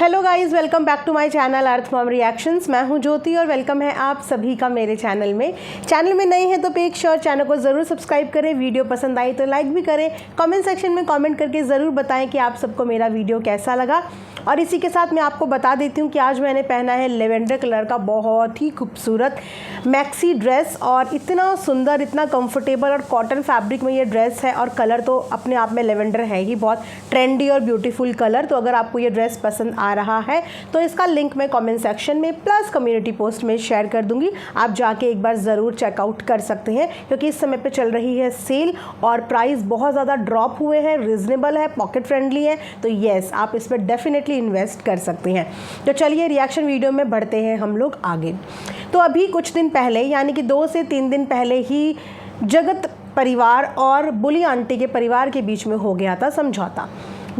Hello guys, welcome back to my channel Arth mom reactions. मैं हूं ज्योति और वेलकम है आप सभी का मेरे चैनल में नए हैं तो मेक श्योर चैनल को ज़रूर सब्सक्राइब करें। वीडियो पसंद आई तो लाइक भी करें। कमेंट सेक्शन में कमेंट करके ज़रूर बताएं कि आप सबको मेरा वीडियो कैसा लगा। और इसी के साथ मैं आपको बता देती हूँ कि आज मैंने पहना है लेवेंडर कलर का बहुत ही खूबसूरत मैक्सी ड्रेस। और इतना सुंदर, इतना कंफर्टेबल और कॉटन फैब्रिक में ये ड्रेस है। और कलर तो अपने आप में लेवेंडर है ही, बहुत ट्रेंडी और ब्यूटीफुल कलर। तो अगर आपको ये ड्रेस पसंद आ रहा है तो इसका लिंक मैं कमेंट सेक्शन में प्लस कम्युनिटी पोस्ट में शेयर कर दूंगी। आप जाके एक बार ज़रूर चेकआउट कर सकते हैं क्योंकि इस समय पे चल रही है सेल और प्राइस बहुत ज़्यादा ड्रॉप हुए हैं, रिजनेबल है, पॉकेट फ्रेंडली है। तो येस, आप इस पर डेफिनेटली इन्वेस्ट कर सकते हैं। तो चलिए रिएक्शन वीडियो में बढ़ते हैं हम लोग आगे। तो अभी कुछ दिन पहले, यानी कि 2 से 3 दिन पहले ही जगत परिवार और बुली आंटी के परिवार के बीच में हो गया था समझौता।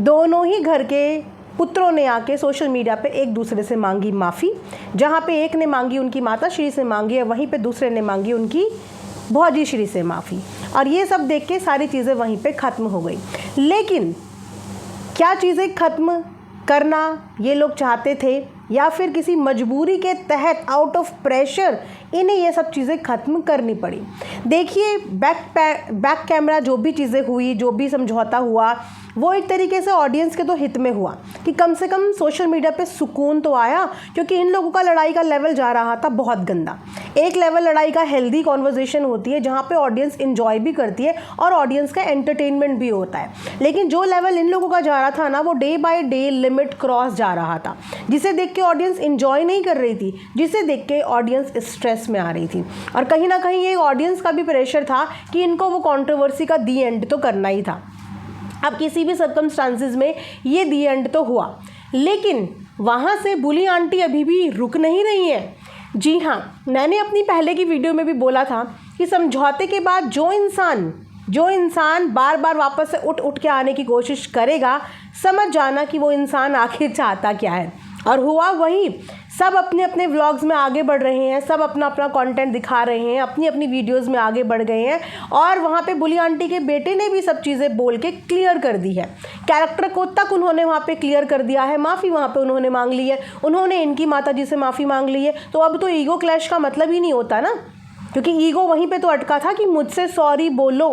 दोनों ही घर के पुत्रों ने आके सोशल मीडिया पे एक दूसरे से मांगी माफ़ी। जहाँ पे एक ने मांगी उनकी माता श्री से मांगी है, वहीं पे दूसरे ने मांगी उनकी भौजी श्री से माफ़ी। और ये सब देख के सारी चीज़ें वहीं पे ख़त्म हो गई। लेकिन क्या चीज़ें ख़त्म करना ये लोग चाहते थे या फिर किसी मजबूरी के तहत आउट ऑफ प्रेशर इन्हें ये सब चीज़ें ख़त्म करनी पड़ी? देखिए, बैक कैमरा जो भी चीज़ें हुई, जो भी समझौता हुआ, वो एक तरीके से ऑडियंस के तो हित में हुआ कि कम से कम सोशल मीडिया पे सुकून तो आया। क्योंकि इन लोगों का लड़ाई का लेवल जा रहा था बहुत गंदा। एक लेवल लड़ाई का हेल्दी कॉन्वर्जेशन होती है जहाँ पे ऑडियंस इंजॉय भी करती है और ऑडियंस का एंटरटेनमेंट भी होता है। लेकिन जो लेवल इन लोगों का जा रहा था ना, वो day by day limit cross जा रहा था, जिसे देख के ऑडियंस इंजॉय नहीं कर रही थी, जिसे देख के ऑडियंस स्ट्रेस में आ रही थी। और कहीं ना कहीं ये ऑडियंस का भी प्रेशर था कि इनको वो कंट्रोवर्सी का दी एंड तो करना ही था। अब किसी भी सर्कमस्टांसेस में ये दी एंड तो हुआ, लेकिन वहाँ से बुली आंटी अभी भी रुक नहीं रही है। जी हाँ, मैंने अपनी पहले की वीडियो में भी बोला था कि समझौते के बाद जो इंसान बार बार वापस से उठ के आने की कोशिश करेगा, समझ जाना कि वो इंसान आखिर चाहता क्या है। और हुआ वही। सब अपने अपने व्लॉग्स में आगे बढ़ रहे हैं, सब अपना अपना कंटेंट दिखा रहे हैं, अपनी अपनी वीडियोस में आगे बढ़ गए हैं। और वहाँ पे बुली आंटी के बेटे ने भी सब चीज़ें बोल के क्लियर कर दी है। कैरेक्टर को तक उन्होंने वहाँ पे क्लियर कर दिया है। माफ़ी वहाँ पे उन्होंने मांग ली है, उन्होंने इनकी माता जी से माफ़ी मांग ली है। तो अब तो ईगो क्लैश का मतलब ही नहीं होता ना, क्योंकि ईगो वहीं पे तो अटका था कि मुझसे सॉरी बोलो,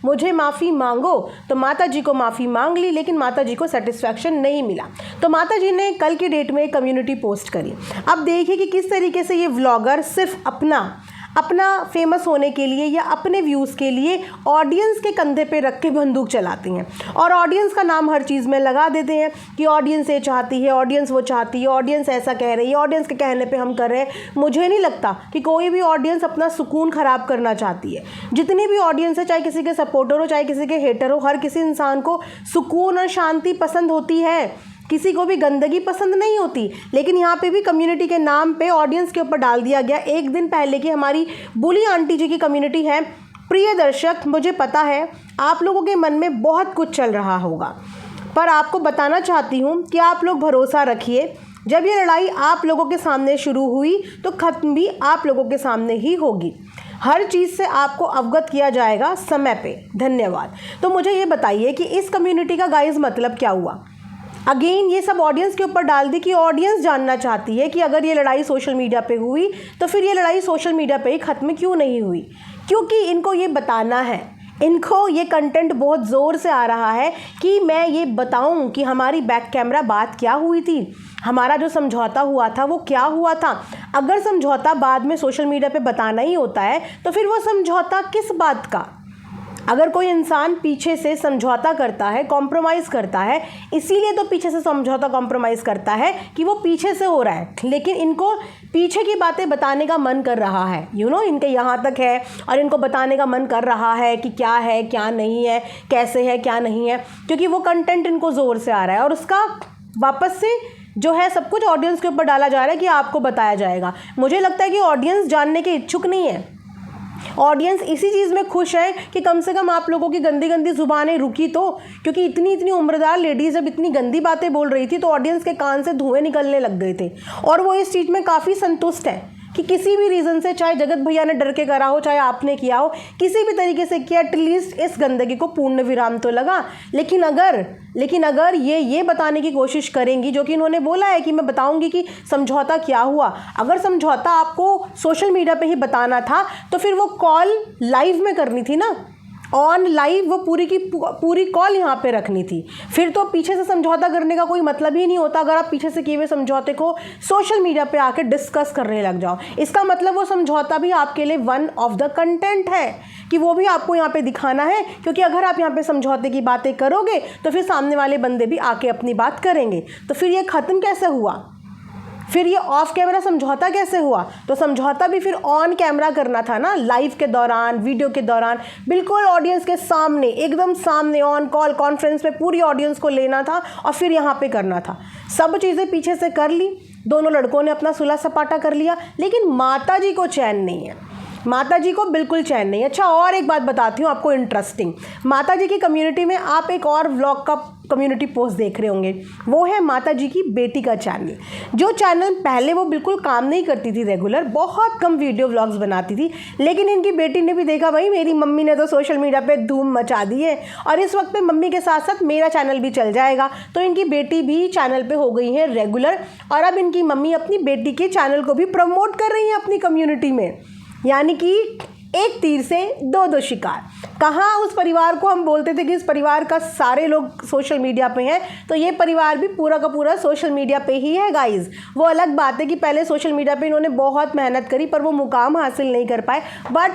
मुझे माफ़ी मांगो। तो माता जी को माफ़ी मांग ली, लेकिन माता जी को सेटिस्फैक्शन नहीं मिला। तो माता जी ने कल की डेट में एक कम्युनिटी पोस्ट करी। अब देखिए कि किस तरीके से ये व्लॉगर सिर्फ अपना फेमस होने के लिए या अपने व्यूज़ के लिए ऑडियंस के कंधे पे रख के बंदूक चलाती हैं और ऑडियंस का नाम हर चीज़ में लगा देते हैं कि ऑडियंस ये चाहती है, ऑडियंस वो चाहती है, ऑडियंस ऐसा कह रही है, ऑडियंस के कहने पे हम कर रहे हैं। मुझे नहीं लगता कि कोई भी ऑडियंस अपना सुकून ख़राब करना चाहती है। जितनी भी ऑडियंस है, चाहे किसी के सपोर्टर हो चाहे किसी के हेटर हो, हर किसी इंसान को सुकून और शांति पसंद होती है, किसी को भी गंदगी पसंद नहीं होती। लेकिन यहाँ पे भी कम्युनिटी के नाम पे ऑडियंस के ऊपर डाल दिया गया। एक दिन पहले की हमारी बुली आंटी जी की कम्युनिटी है। प्रिय दर्शक, मुझे पता है आप लोगों के मन में बहुत कुछ चल रहा होगा, पर आपको बताना चाहती हूँ कि आप लोग भरोसा रखिए। जब ये लड़ाई आप लोगों के सामने शुरू हुई तो ख़त्म भी आप लोगों के सामने ही होगी। हर चीज़ से आपको अवगत किया जाएगा समय पे। धन्यवाद। तो मुझे ये बताइए कि इस कम्युनिटी का गाइस मतलब क्या हुआ? अगेन ये सब ऑडियंस के ऊपर डाल दी कि ऑडियंस जानना चाहती है कि अगर ये लड़ाई सोशल मीडिया पे हुई तो फिर ये लड़ाई सोशल मीडिया पे ही ख़त्म क्यों नहीं हुई? क्योंकि इनको ये बताना है, इनको ये कंटेंट बहुत ज़ोर से आ रहा है कि मैं ये बताऊं कि हमारी बैक कैमरा बात क्या हुई थी, हमारा जो समझौता हुआ था वो क्या हुआ था। अगर समझौता बाद में सोशल मीडिया पे बताना ही होता है तो फिर वो समझौता किस बात का? अगर कोई इंसान पीछे से समझौता करता है, कॉम्प्रोमाइज़ करता है, इसीलिए तो पीछे से समझौता कॉम्प्रोमाइज़ करता है कि वो पीछे से हो रहा है। लेकिन इनको पीछे की बातें बताने का मन कर रहा है, इनके यहाँ तक है और इनको बताने का मन कर रहा है कि क्या है क्या नहीं है, कैसे है क्या नहीं है, क्योंकि वो कंटेंट इनको ज़ोर से आ रहा है और उसका वापस से जो है सब कुछ ऑडियंस के ऊपर डाला जा रहा है कि आपको बताया जाएगा। मुझे लगता है कि ऑडियंस जानने के इच्छुक नहीं है। ऑडियंस इसी चीज़ में खुश है कि कम से कम आप लोगों की गंदी गंदी ज़ुबानें रुकी तो, क्योंकि इतनी उम्रदार लेडीज़ जब इतनी गंदी बातें बोल रही थी तो ऑडियंस के कान से धुएं निकलने लग गए थे। और वो इस चीज़ में काफ़ी संतुष्ट है कि किसी भी रीज़न से, चाहे जगत भैया ने डर के करा हो, चाहे आपने किया हो, किसी भी तरीके से किया, एटलीस्ट इस गंदगी को पूर्ण विराम तो लगा। लेकिन अगर ये बताने की कोशिश करेंगी, जो कि इन्होंने बोला है कि मैं बताऊंगी कि समझौता क्या हुआ, अगर समझौता आपको सोशल मीडिया पे ही बताना था तो फिर वो कॉल लाइव में करनी थी ना, ऑन लाइव वो पूरी की पूरी कॉल यहाँ पे रखनी थी। फिर तो पीछे से समझौता करने का कोई मतलब ही नहीं होता अगर आप पीछे से किए हुए समझौते को सोशल मीडिया पे आके डिस्कस करने लग जाओ। इसका मतलब वो समझौता भी आपके लिए वन ऑफ द कंटेंट है कि वो भी आपको यहाँ पे दिखाना है, क्योंकि अगर आप यहाँ पे समझौते की बातें करोगे तो फिर सामने वाले बंदे भी आके अपनी बात करेंगे। तो फिर ये ख़त्म कैसे हुआ, फिर ये ऑफ कैमरा समझौता कैसे हुआ? तो समझौता भी फिर ऑन कैमरा करना था ना, लाइव के दौरान, वीडियो के दौरान, बिल्कुल ऑडियंस के सामने, एकदम सामने, ऑन कॉल कॉन्फ्रेंस में पूरी ऑडियंस को लेना था और फिर यहाँ पे करना था। सब चीज़ें पीछे से कर ली, दोनों लड़कों ने अपना सुलह सपाटा कर लिया, लेकिन माता जी को चैन नहीं है, माता जी को बिल्कुल चैन नहीं। अच्छा, और एक बात बताती हूँ आपको इंटरेस्टिंग, माता जी की कम्युनिटी में आप एक और व्लॉग का कम्युनिटी पोस्ट देख रहे होंगे, वो है माता जी की बेटी का चैनल। जो चैनल पहले वो बिल्कुल काम नहीं करती थी रेगुलर, बहुत कम वीडियो व्लॉग्स बनाती थी, लेकिन इनकी बेटी ने भी देखा भाई मेरी मम्मी ने तो सोशल मीडिया पे धूम मचा दी है और इस वक्त पे मम्मी के साथ साथ मेरा चैनल भी चल जाएगा, तो इनकी बेटी भी चैनल पे हो गई है रेगुलर। और अब इनकी मम्मी अपनी बेटी के चैनल को भी प्रमोट कर रही है अपनी कम्युनिटी में, यानी कि एक तीर से दो शिकार। कहाँ उस परिवार को हम बोलते थे कि इस परिवार का सारे लोग सोशल मीडिया पे हैं, तो ये परिवार भी पूरा का पूरा सोशल मीडिया पे ही है गाइज। वो अलग बात है कि पहले सोशल मीडिया पे इन्होंने बहुत मेहनत करी पर वो मुकाम हासिल नहीं कर पाए, बट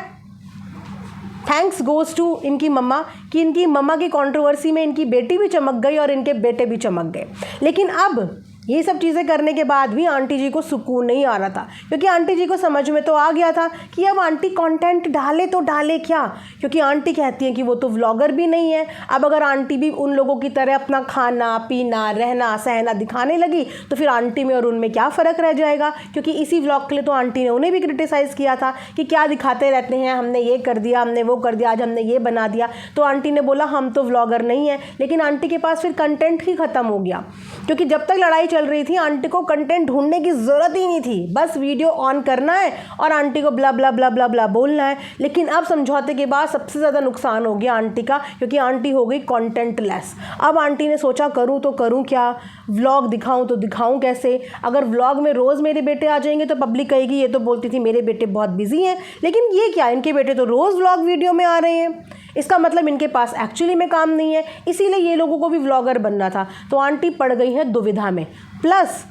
थैंक्स गोज़ टू इनकी मम्मा कि इनकी मम्मा की कंट्रोवर्सी में इनकी बेटी भी चमक गई और इनके बेटे भी चमक गए। लेकिन अब ये सब चीज़ें करने के बाद भी आंटी जी को सुकून नहीं आ रहा था, क्योंकि आंटी जी को समझ में तो आ गया था कि अब आंटी कंटेंट डाले तो डाले क्या, क्योंकि आंटी कहती हैं कि वो तो व्लॉगर भी नहीं है। अब अगर आंटी भी उन लोगों की तरह अपना खाना पीना रहना सहना दिखाने लगी तो फिर आंटी में और उनमें क्या फ़र्क रह जाएगा, क्योंकि इसी व्लॉग के लिए तो आंटी ने उन्हें भी क्रिटिसाइज़ किया था कि क्या दिखाते रहते हैं, हमने ये कर दिया, हमने वो कर दिया, आज हमने ये बना दिया। तो आंटी ने बोला हम तो व्लॉगर नहीं हैं, लेकिन आंटी के पास फिर कंटेंट ही ख़त्म हो गया, क्योंकि जब तक लड़ाई चल रही थी आंटी को कंटेंट ढूंढने की ज़रूरत ही नहीं थी, बस वीडियो ऑन करना है और आंटी को ब्ला ब्ला ब्ला ब्ला ब्ला बोलना है। लेकिन अब समझौते के बाद सबसे ज़्यादा नुकसान हो गया आंटी का, क्योंकि आंटी हो गई कंटेंट लेस। अब आंटी ने सोचा करूँ तो करूँ क्या, व्लॉग दिखाऊँ तो दिखाऊँ कैसे। अगर व्लॉग में रोज़ मेरे बेटे आ जाएंगे तो पब्लिक कहेगी ये तो बोलती थी मेरे बेटे बहुत बिजी हैं, लेकिन ये क्या, इनके बेटे तो रोज़ व्लॉग वीडियो में आ रहे हैं, इसका मतलब इनके पास एक्चुअली में काम नहीं है, इसीलिए ये लोगों को भी व्लॉगर बनना था। तो आंटी पड़ गई है दुविधा में। प्लस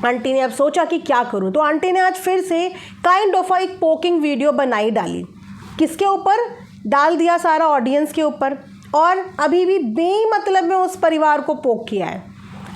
आंटी ने अब सोचा कि क्या करूं, तो आंटी ने आज फिर से काइंड ऑफ एक पोकिंग वीडियो बनाई डाली। किसके ऊपर डाल दिया? सारा ऑडियंस के ऊपर, और अभी भी बेमतलब में उस परिवार को पोक किया है।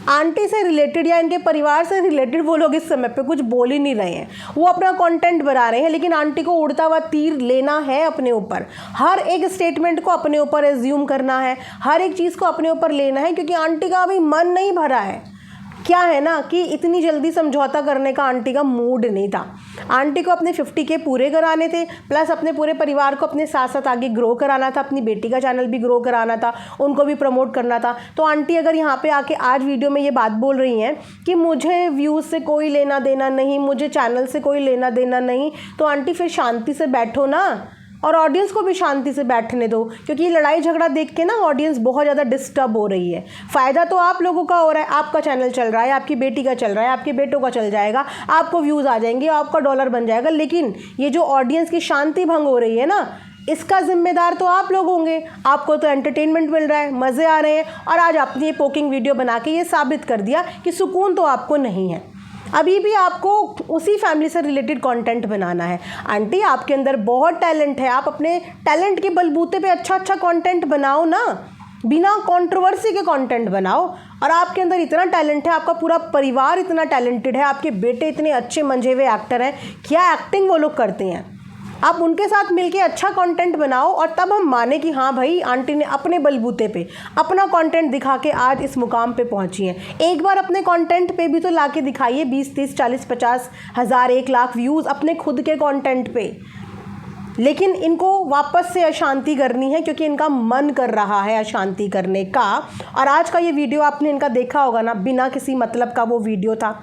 आंटी से रिलेटेड या इनके परिवार से रिलेटेड वो लोग इस समय पे कुछ बोल ही नहीं रहे हैं, वो अपना कंटेंट बना रहे हैं, लेकिन आंटी को उड़ता हुआ तीर लेना है अपने ऊपर। हर एक स्टेटमेंट को अपने ऊपर एज्यूम करना है, हर एक चीज़ को अपने ऊपर लेना है, क्योंकि आंटी का अभी मन नहीं भरा है। क्या है ना कि इतनी जल्दी समझौता करने का आंटी का मूड नहीं था। आंटी को अपने 50K पूरे कराने थे, प्लस अपने पूरे परिवार को अपने साथ साथ आगे ग्रो कराना था, अपनी बेटी का चैनल भी ग्रो कराना था, उनको भी प्रमोट करना था। तो आंटी अगर यहाँ पे आके आज वीडियो में ये बात बोल रही हैं कि मुझे व्यूज़ से कोई लेना देना नहीं, मुझे चैनल से कोई लेना देना नहीं, तो आंटी फिर शांति से बैठो ना, और ऑडियंस को भी शांति से बैठने दो, क्योंकि ये लड़ाई झगड़ा देख के ना ऑडियंस बहुत ज़्यादा डिस्टर्ब हो रही है। फ़ायदा तो आप लोगों का हो रहा है, आपका चैनल चल रहा है, आपकी बेटी का चल रहा है, आपके बेटों का चल जाएगा, आपको व्यूज़ आ जाएंगे, आपका डॉलर बन जाएगा, लेकिन ये जो ऑडियंस की शांति भंग हो रही है ना, इसका जिम्मेदार तो आप लोग होंगे। आपको तो एंटरटेनमेंट मिल रहा है, मज़े आ रहे हैं, और आज आपने ये पोकिंग वीडियो बना के ये साबित कर दिया कि सुकून तो आपको नहीं है। अभी भी आपको उसी फैमिली से रिलेटेड कंटेंट बनाना है। आंटी आपके अंदर बहुत टैलेंट है, आप अपने टैलेंट के बलबूते पे अच्छा कंटेंट बनाओ ना, बिना कंट्रोवर्सी के कंटेंट बनाओ। और आपके अंदर इतना टैलेंट है, आपका पूरा परिवार इतना टैलेंटेड है, आपके बेटे इतने अच्छे मंझे हुए एक्टर हैं, क्या एक्टिंग वो लोग करते हैं। आप उनके साथ मिलके अच्छा कंटेंट बनाओ और तब हम माने कि हाँ भाई आंटी ने अपने बलबूते पे अपना कंटेंट दिखा के आज इस मुकाम पे पहुंची हैं। एक बार अपने कंटेंट पे भी तो लाके दिखाइए 20, 30, 40, 50 हज़ार 1 लाख व्यूज़ अपने खुद के कंटेंट पे। लेकिन इनको वापस से अशांति करनी है, क्योंकि इनका मन कर रहा है अशांति करने का। और आज का ये वीडियो आपने इनका देखा होगा ना, बिना किसी मतलब का वो वीडियो था।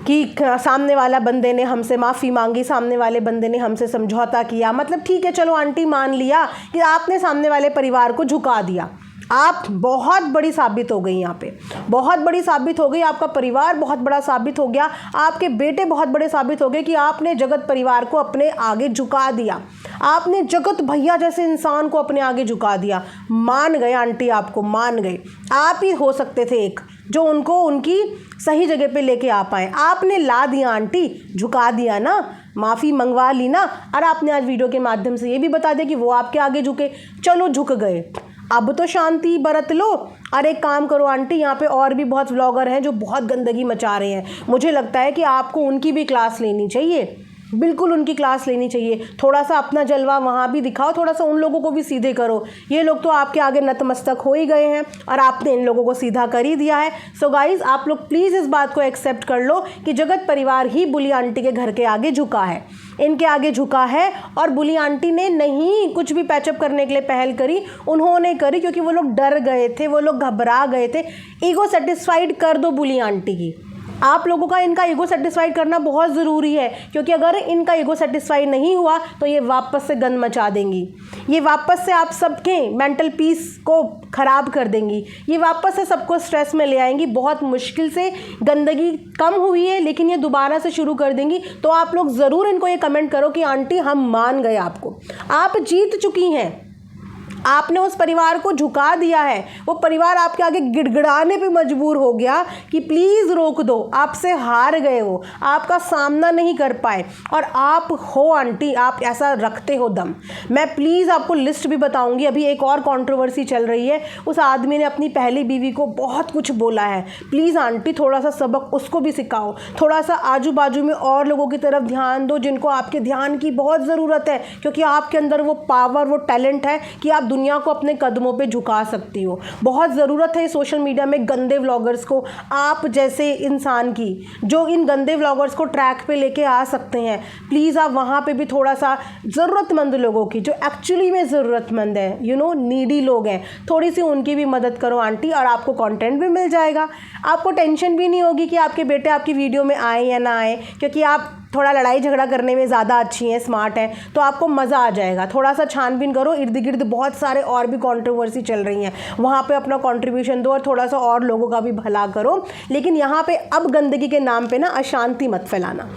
कि सामने वाला बंदे ने हमसे माफ़ी मांगी, सामने वाले बंदे ने हमसे समझौता किया। मतलब ठीक है, चलो आंटी मान लिया कि आपने सामने वाले परिवार को झुका दिया। आप बहुत बड़ी साबित हो गई, यहाँ पे बहुत बड़ी साबित हो गई, आपका परिवार बहुत बड़ा साबित हो गया, आपके बेटे बहुत बड़े साबित हो गए कि आपने जगत परिवार को अपने आगे झुका दिया। आपने जगत भैया जैसे इंसान को अपने आगे झुका दिया। मान गए आंटी, आपको मान गए। आप ही हो सकते थे एक जो उनको उनकी सही जगह पे लेके आ पाए। आपने ला दिया आंटी, झुका दिया ना, माफ़ी मंगवा ली ना, और आपने आज वीडियो के माध्यम से ये भी बता दिया कि वो आपके आगे झुके। चलो झुक गए, अब तो शांति बरत लो। और एक काम करो आंटी, यहाँ पे और भी बहुत व्लॉगर हैं जो बहुत गंदगी मचा रहे हैं। मुझे लगता है कि आपको उनकी भी क्लास लेनी चाहिए, बिल्कुल उनकी क्लास लेनी चाहिए। थोड़ा सा अपना जलवा वहाँ भी दिखाओ, थोड़ा सा उन लोगों को भी सीधे करो। ये लोग तो आपके आगे नतमस्तक हो ही गए हैं और आपने इन लोगों को सीधा कर ही दिया है। सो गाइज, आप लोग प्लीज़ इस बात को एक्सेप्ट कर लो कि जगत परिवार ही बुली आंटी के घर के आगे झुका है, इनके आगे झुका है। और बुली आंटी ने नहीं कुछ भी पैचअप करने के लिए पहल करी, उन्होंने करी क्योंकि वो लोग डर गए थे, वो लोग घबरा गए थे। ईगो सेटिस्फाइड कर दो बुली आंटी की। आप लोगों का इनका ईगो सेटिस्फाइड करना बहुत ज़रूरी है, क्योंकि अगर इनका ईगो सेटिस्फाइड नहीं हुआ तो ये वापस से गंद मचा देंगी, ये वापस से आप सबके मेंटल पीस को ख़राब कर देंगी, ये वापस से सबको स्ट्रेस में ले आएंगी। बहुत मुश्किल से गंदगी कम हुई है, लेकिन ये दोबारा से शुरू कर देंगी। तो आप लोग ज़रूर इनको ये कमेंट करो कि आंटी हम मान गए आपको, आप जीत चुकी हैं, आपने उस परिवार को झुका दिया है। वो परिवार आपके आगे गिड़गिड़ाने पे मजबूर हो गया कि प्लीज़ रोक दो, आपसे हार गए, वो आपका सामना नहीं कर पाए। और आप हो आंटी, आप ऐसा रखते हो दम। मैं प्लीज़ आपको लिस्ट भी बताऊंगी। अभी एक और कंट्रोवर्सी चल रही है, उस आदमी ने अपनी पहली बीवी को बहुत कुछ बोला है। प्लीज़ आंटी थोड़ा सा सबक उसको भी सिखाओ, थोड़ा सा आजू बाजू में और लोगों की तरफ ध्यान दो जिनको आपके ध्यान की बहुत ज़रूरत है, क्योंकि आपके अंदर वो पावर, वो टैलेंट है कि आप दुनिया को अपने कदमों पे झुका सकती हो। बहुत ज़रूरत है सोशल मीडिया में गंदे व्लॉगर्स को, आप जैसे इंसान की, जो इन गंदे व्लॉगर्स को ट्रैक पे लेके आ सकते हैं। प्लीज़ आप वहाँ पे भी थोड़ा सा ज़रूरतमंद लोगों की, जो एक्चुअली में ज़रूरतमंद है, नीडी लोग हैं, थोड़ी सी उनकी भी मदद करो आंटी, और आपको कंटेंट भी मिल जाएगा। आपको टेंशन भी नहीं होगी कि आपके बेटे आपकी वीडियो में आए या ना आए, क्योंकि आप थोड़ा लड़ाई झगड़ा करने में ज़्यादा अच्छी हैं, स्मार्ट हैं, तो आपको मज़ा आ जाएगा। थोड़ा सा छानबीन करो, इर्द गिर्द बहुत सारे और भी कंट्रोवर्सी चल रही हैं, वहाँ पे अपना कंट्रीब्यूशन दो और थोड़ा सा और लोगों का भी भला करो। लेकिन यहाँ पे अब गंदगी के नाम पे ना अशांति मत फैलाना।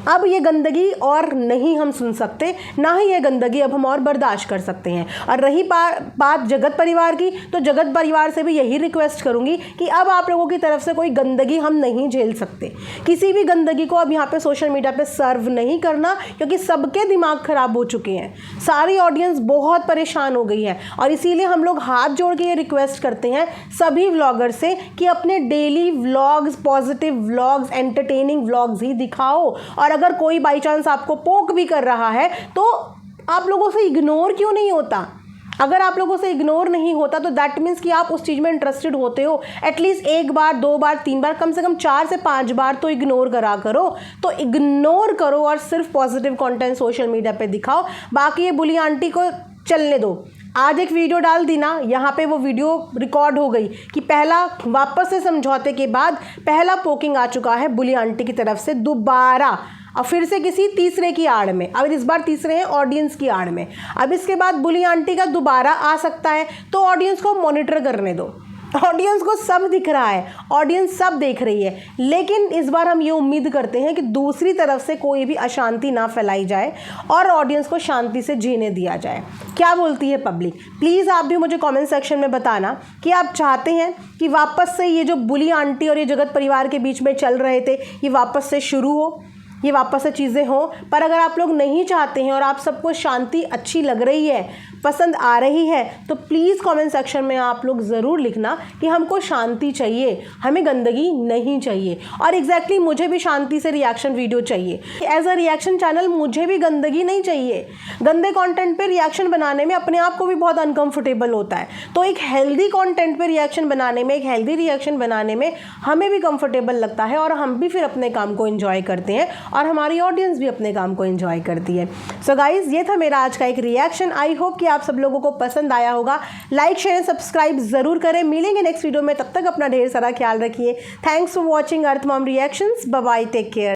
अब ये गंदगी और नहीं हम सुन सकते, ना ही ये गंदगी अब हम और बर्दाश्त कर सकते हैं। और रही बात जगत परिवार की, तो जगत परिवार से भी यही रिक्वेस्ट करूंगी कि अब आप लोगों की तरफ से कोई गंदगी हम नहीं झेल सकते। किसी भी गंदगी को अब यहाँ पे सोशल मीडिया पे सर्व नहीं करना, क्योंकि सबके दिमाग खराब हो चुके हैं, सारी ऑडियंस बहुत परेशान हो गई है। और इसीलिए हम लोग हाथ जोड़ के ये रिक्वेस्ट करते हैं सभी व्लॉगर से कि अपने daily vlogs, positive vlogs, entertaining vlogs ही दिखाओ। और अगर कोई बाई चांस आपको पोक भी कर रहा है तो आप लोगों से इग्नोर क्यों नहीं होता? अगर आप लोगों से इग्नोर नहीं होता तो दैट मीन्स कि आप उस चीज़ में इंटरेस्टेड होते हो। एटलीस्ट 1 बार, 2 बार, 3 बार, कम से कम 4 से 5 बार तो इग्नोर करा करो। तो इग्नोर करो और सिर्फ पॉजिटिव कंटेंट सोशल मीडिया पे दिखाओ। बाकी ये बुली आंटी को चलने दो। आज एक वीडियो डाल दी ना, यहाँ पे वो वीडियो रिकॉर्ड हो गई कि पहला वापस से समझौते के बाद पहला पोकिंग आ चुका है बुली आंटी की तरफ से दोबारा, और फिर से किसी तीसरे की आड़ में। अब इस बार तीसरे हैं ऑडियंस की आड़ में। अब इसके बाद बुली आंटी का दोबारा आ सकता है, तो ऑडियंस को मॉनिटर करने दो। ऑडियंस को सब दिख रहा है, ऑडियंस सब देख रही है। लेकिन इस बार हम ये उम्मीद करते हैं कि दूसरी तरफ से कोई भी अशांति ना फैलाई जाए और ऑडियंस को शांति से जीने दिया जाए। क्या बोलती है पब्लिक? प्लीज़ आप भी मुझे कमेंट सेक्शन में बताना कि आप चाहते हैं कि वापस से ये जो बुली आंटी और ये जगत परिवार के बीच में चल रहे थे, ये वापस से शुरू हो, ये वापस से चीज़ें हों। पर अगर आप लोग नहीं चाहते हैं और आप सबको शांति अच्छी लग रही है, पसंद आ रही है, तो प्लीज़ कमेंट सेक्शन में आप लोग ज़रूर लिखना कि हमको शांति चाहिए, हमें गंदगी नहीं चाहिए। और एग्जैक्टली मुझे भी शांति से रिएक्शन वीडियो चाहिए। एज अ रिएक्शन चैनल मुझे भी गंदगी नहीं चाहिए। गंदे कंटेंट पे रिएक्शन बनाने में अपने आप को भी बहुत अनकंफर्टेबल होता है, तो एक हेल्दी कंटेंट पे रिएक्शन बनाने में, एक हेल्दी रिएक्शन बनाने में हमें भी कंफर्टेबल लगता है और हम भी फिर अपने काम को एंजॉय करते हैं और हमारी ऑडियंस भी अपने काम को एंजॉय करती है। सो गाइज, ये था मेरा आज का एक रिएक्शन। आई होप कि आप सब लोगों को पसंद आया होगा। लाइक शेयर सब्सक्राइब जरूर करें। मिलेंगे नेक्स्ट वीडियो में, तब तक अपना ढेर सारा ख्याल रखिए। Thanks for watching Arth mom reactions. Bye bye, take care.